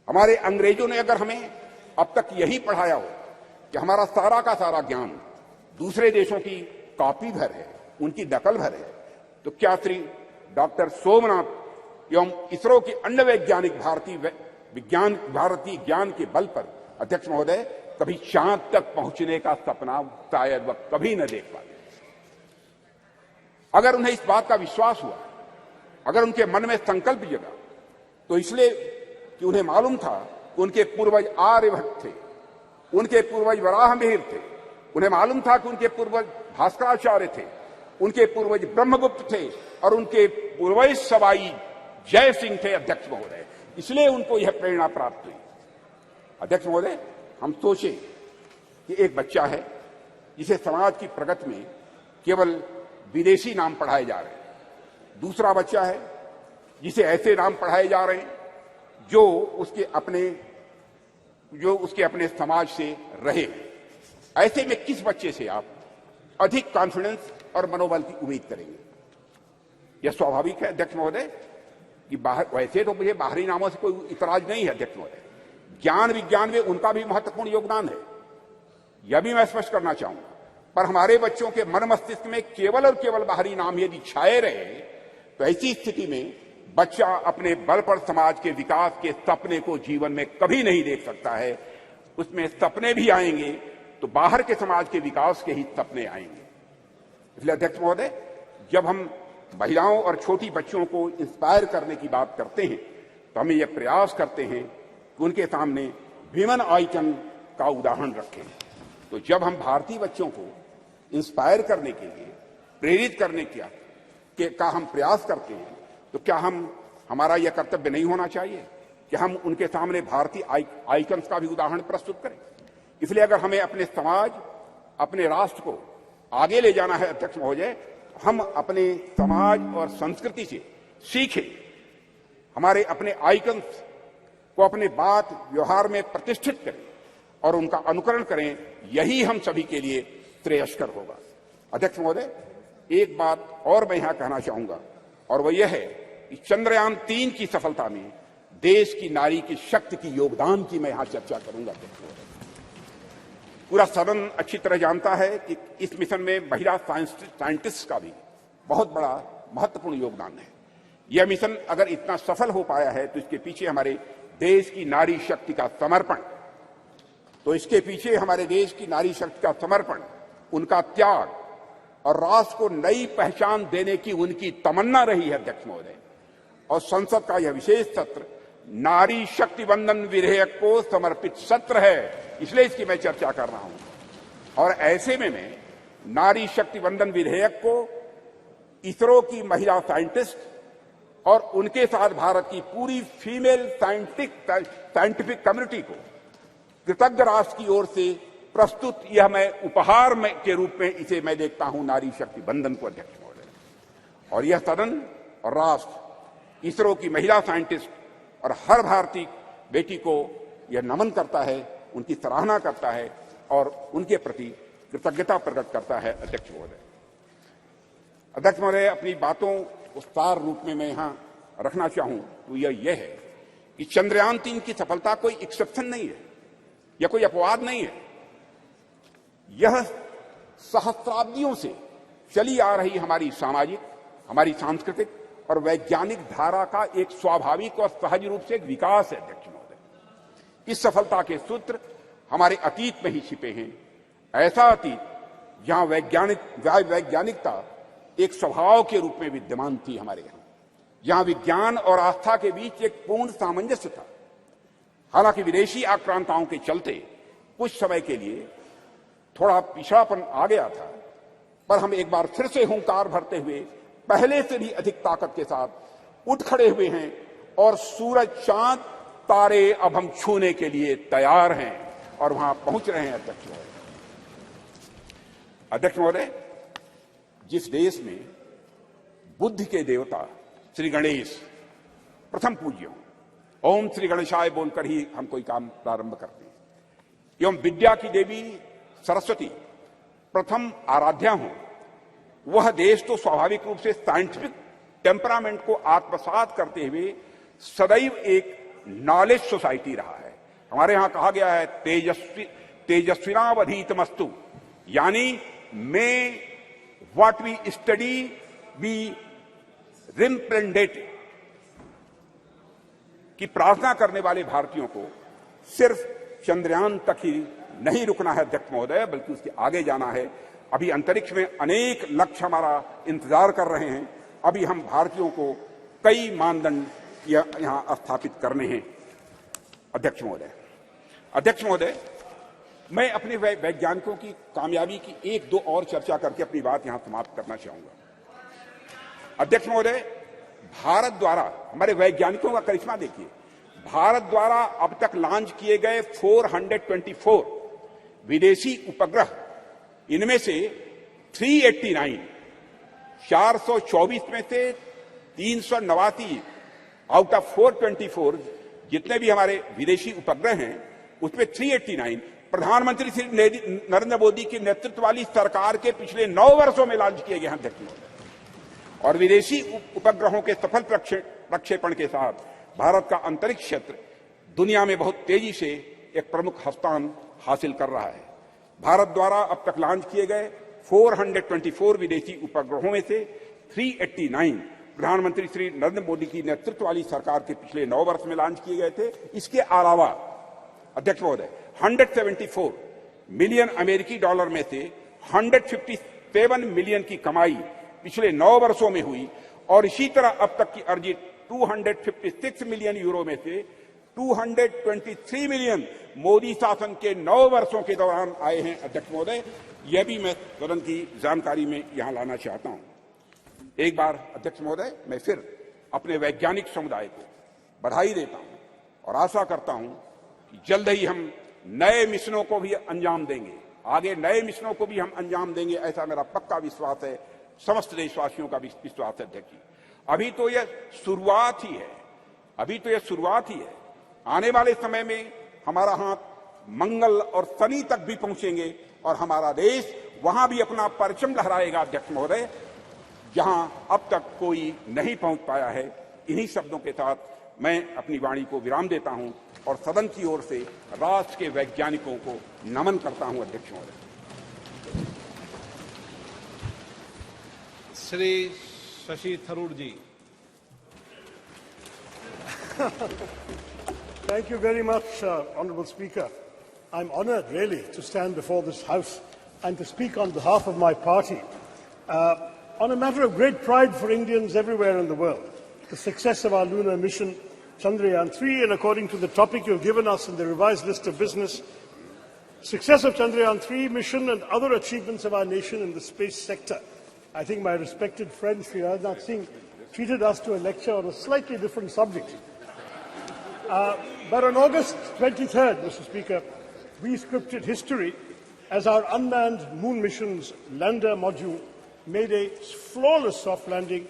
हमारे अंग्रेजों ने अगर हमें अब तक यही पढ़ाया हो कि हमारा सारा का सारा ज्ञान दूसरे देशों की कॉपी भर है, उनकी नकल भर है, तो क्या श्री डॉक्टर सोमनाथ एवं इसरो की अन्य वैज्ञानिक भारतीय ज्ञान के बल पर अध्यक्ष महोदय कभी चांद तक पहुंचने का सपना शायद वह कभी न देख पाए। अगर उन्हें इस बात का विश्वास हुआ, अगर उनके मन में संकल्प जगा, तो इसलिए कि उन्हें मालूम था कि उनके पूर्वज आर्यभट्ट थे, उनके पूर्वज वराहमिहिर थे, उन्हें मालूम था कि उनके पूर्वज भास्कराचार्य थे, उनके पूर्वज ब्रह्मगुप्त थे और उनके पूर्वज सवाई जय सिंह थे अध्यक्ष महोदय। इसलिए उनको यह प्रेरणा प्राप्त हुई। अध्यक्ष महोदय, हम सोचे कि एक बच्चा है जिसे समाज की प्रगति में केवल विदेशी नाम पढ़ाए जा रहे हैं, दूसरा बच्चा है जिसे ऐसे नाम पढ़ाए जा रहे हैं जो उसके अपने समाज से रहे। ऐसे में किस बच्चे से आप अधिक कॉन्फिडेंस और मनोबल की उम्मीद करेंगे? यह स्वाभाविक है अध्यक्ष महोदय कि वैसे तो मुझे बाहरी नामों से कोई इतराज नहीं है अध्यक्ष महोदय, ज्ञान विज्ञान में उनका भी महत्वपूर्ण योगदान है, यह भी मैं स्पष्ट करना चाहूंगा। पर हमारे बच्चों के मन मस्तिष्क में केवल और केवल बाहरी नाम यदि छाए रहे तो ऐसी स्थिति में बच्चा अपने बल पर समाज के विकास के सपने को जीवन में कभी नहीं देख सकता है। उसमें सपने भी आएंगे तो बाहर के समाज के विकास के ही सपने आएंगे। इसलिए अध्यक्ष महोदय, जब हम महिलाओं और छोटी बच्चों को इंस्पायर करने की बात करते हैं तो हमें यह प्रयास करते हैं कि उनके सामने विमेन आइकन का उदाहरण रखें। तो जब हम भारतीय बच्चों को इंस्पायर करने के लिए, प्रेरित करने का हम प्रयास करते हैं, तो क्या हमारा यह कर्तव्य नहीं होना चाहिए कि हम उनके सामने भारतीय आइकन्स का भी उदाहरण प्रस्तुत करें? इसलिए अगर हमें अपने समाज, अपने राष्ट्र को आगे ले जाना है अध्यक्ष महोदय, हम अपने समाज और संस्कृति से सीखें, हमारे अपने आइकन्स को अपने बात व्यवहार में प्रतिष्ठित करें और उनका अनुकरण करें। यही हम सभी के लिए श्रेयस्कर होगा। अध्यक्ष महोदय, एक बात और मैं यहां कहना चाहूंगा और वह यह है कि चंद्रयान 3 की सफलता में देश की नारी की शक्ति की योगदान की मैं यहां चर्चा करूंगा। पूरा सदन अच्छी तरह जानता है कि इस मिशन में महिला साइंटिस्ट का भी बहुत बड़ा महत्वपूर्ण योगदान है। यह मिशन अगर इतना सफल हो पाया है तो इसके पीछे हमारे देश की नारी शक्ति का समर्पण, उनका त्याग और राष्ट्र को नई पहचान देने की उनकी तमन्ना रही है अध्यक्ष महोदय। और संसद का यह विशेष सत्र नारी शक्ति वंदन विधेयक को समर्पित सत्र है, इसलिए इसकी मैं चर्चा कर रहा हूं। और ऐसे में मैं नारी शक्ति वंदन विधेयक को इसरो की महिला साइंटिस्ट और उनके साथ भारत की पूरी फीमेल साइंटिफिक कम्युनिटी को कृतज्ञ राष्ट्र की ओर से प्रस्तुत यह मैं उपहार के रूप में इसे मैं देखता हूं, नारी शक्ति वंदन को अध्यक्ष महोदय। और यह सदन और राष्ट्र इसरो की महिला साइंटिस्ट और हर भारतीय बेटी को यह नमन करता है, उनकी सराहना करता है और उनके प्रति कृतज्ञता प्रकट करता है अध्यक्ष महोदय। अध्यक्ष महोदय, अपनी बातों को सार रूप में मैं यहां रखना चाहूं तो यह है कि चंद्रयान 3 की सफलता कोई एक्सेप्शन नहीं है, यह कोई अपवाद नहीं है। यह सहस्राब्दियों से चली आ रही हमारी सामाजिक, हमारी सांस्कृतिक और वैज्ञानिक धारा का एक स्वाभाविक और सहज रूप से एक विकास है अध्यक्ष महोदय। इस सफलता के सूत्र हमारे अतीत में ही छिपे हैं। ऐसा अतीत जहां वैज्ञानिकता एक स्वभाव के रूप में विद्यमान थी हमारे यहां, जहां विज्ञान और आस्था के बीच एक पूर्ण सामंजस्य था। हालांकि विदेशी आक्रांताओं के चलते कुछ समय के लिए थोड़ा पिछड़ापन आ गया था, पर हम एक बार फिर से हुंकार भरते हुए पहले से भी अधिक ताकत के साथ उठ खड़े हुए हैं और सूरज, चांद, तारे अब हम छूने के लिए तैयार हैं और वहां पहुंच रहे हैं अध्यक्ष महोदय। अध्यक्ष महोदय, जिस देश में बुद्धि के देवता श्री गणेश प्रथम पूज्य हों, ओम श्री गणेशाय बोलकर ही हम कोई काम प्रारंभ करते हैं, एवं विद्या की देवी सरस्वती प्रथम आराध्या हों, वह देश तो स्वाभाविक रूप से साइंटिफिक टेम्परामेंट को आत्मसात करते हुए सदैव एक नॉलेज सोसाइटी रहा है। हमारे यहां कहा गया है तेजस्विनावधीतमस्तु, यानी may what we study be representative, कि प्रार्थना करने वाले भारतीयों को सिर्फ चंद्रयान तक ही नहीं रुकना है अध्यक्ष महोदय, बल्कि उसके आगे जाना है। अभी अंतरिक्ष में अनेक लक्ष्य हमारा इंतजार कर रहे हैं। अभी हम भारतीयों को कई मानदंड यहां स्थापित करने हैं अध्यक्ष महोदय। अध्यक्ष महोदय, मैं अपने वैज्ञानिकों की कामयाबी की एक दो और चर्चा करके अपनी बात यहां समाप्त करना चाहूंगा। अध्यक्ष महोदय, भारत द्वारा हमारे वैज्ञानिकों का करिश्मा देखिए। भारत द्वारा अब तक लॉन्च किए गए 424 विदेशी उपग्रह, इनमें से 389 424 में से 389 आउट ऑफ 424 जितने भी हमारे विदेशी उपग्रह हैं, उसमें 389 प्रधानमंत्री श्री नरेंद्र मोदी के नेतृत्व वाली सरकार के पिछले 9 वर्षों में लॉन्च किए गए हैं अध्यक्ष महोदय। और विदेशी उपग्रहों के सफल प्रक्षेपण के साथ भारत का अंतरिक्ष क्षेत्र दुनिया में बहुत तेजी से एक प्रमुख स्थान हासिल कर रहा है। भारत द्वारा अब तक लॉन्च किए गए 424 विदेशी उपग्रहों में से 389 प्रधानमंत्री श्री नरेंद्र मोदी की नेतृत्व वाली सरकार के पिछले 9 वर्ष में लॉन्च किए गए थे। इसके अलावा अध्यक्ष महोदय 174 मिलियन अमेरिकी डॉलर में से 157 मिलियन की कमाई पिछले 9 वर्षों में हुई, और इसी तरह अब तक की अर्जित 256 मिलियन यूरो में से 223 मिलियन मोदी शासन के 9 वर्षों के दौरान आए हैं अध्यक्ष महोदय। यह भी मैं सदन की जानकारी में यहां लाना चाहता हूं। एक बार अध्यक्ष महोदय, मैं फिर अपने वैज्ञानिक समुदाय को बधाई देता हूं और आशा करता हूं कि जल्द ही हम नए मिशनों को भी अंजाम देंगे, आगे नए मिशनों को भी हम अंजाम देंगे, ऐसा मेरा पक्का विश्वास है, समस्त देशवासियों का विश्वास है अध्यक्ष जी। अभी तो यह शुरुआत ही है, अभी तो यह शुरुआत ही है। आने वाले समय में हमारा हाथ मंगल और शनि तक भी पहुंचेंगे और हमारा देश वहां भी अपना परचम लहराएगा अध्यक्ष महोदय, जहां अब तक कोई नहीं पहुंच पाया है। इन्हीं शब्दों के साथ मैं अपनी वाणी को विराम देता हूं और सदन की ओर से राष्ट्र के वैज्ञानिकों को नमन करता हूं अध्यक्ष महोदय। श्री शशि थरूर जी। Thank you very much, Honourable Speaker. I'm honoured, really, to stand before this House and to speak on behalf of my party on a matter of great pride for Indians everywhere in the world, the success of our lunar mission, Chandrayaan-3, and according to the topic you've given us in the revised list of business, success of Chandrayaan-3 mission and other achievements of our nation in the space sector. I think my respected friend, Sri Rajnath Singh, treated us to a lecture on a slightly different subject. But on August 23rd, Mr. Speaker, we scripted history as our unmanned moon mission's lander module made a flawless soft landing